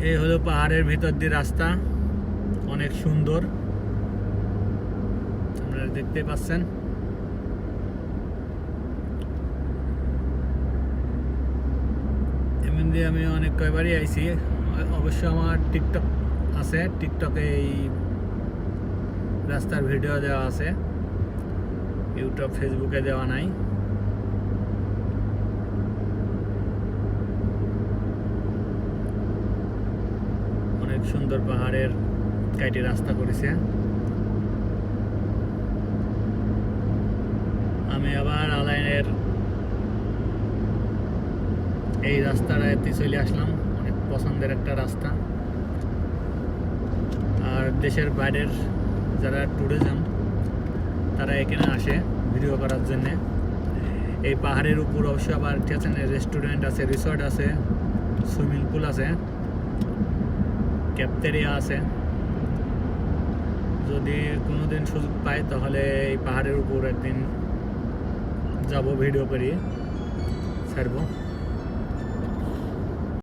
এই হলো পাহাড়ের ভিতর দিয়ে রাস্তা, অনেক সুন্দর, আপনারা দেখতে পাচ্ছেন। এমন দিয়ে আমি অনেক কয়বারই আইছি। অবশ্য আমার টিকটক আছে, টিকটকে এই রাস্তার ভিডিও দেওয়া আছে, ইউটিউব ফেসবুকে দেওয়া নাই। অনেক সুন্দর পাহাড়ের কাইটে রাস্তা করেছে। আমি আবার আলাইনের এই রাস্তাটাতে চলে আসলাম, অনেক পছন্দের একটা রাস্তা। আর দেশের বাইরের যারা ট্যুরিজম তারা এখানে আসে ভিডিও করার জন্যে। এই পাহাড়ের উপর অবশ্য আবার ঠিক আছে, রেস্টুরেন্ট আছে, রিসর্ট আছে, সুইমিং পুল আছে, ক্যাফটেরিয়া আছে। যদি কোনোদিন সুযোগ পাই তাহলে এই পাহাড়ের উপর একদিন যাব, ভিডিও করি ছাড়বো।